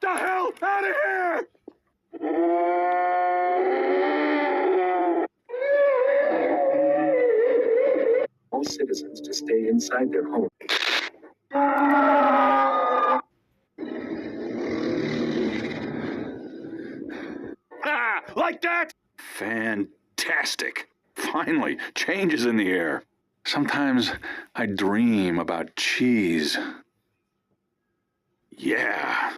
The hell out of here! All citizens to stay inside their home. Ah, like that? Fantastic. Finally, change is in the air. Sometimes I dream about cheese. Yeah.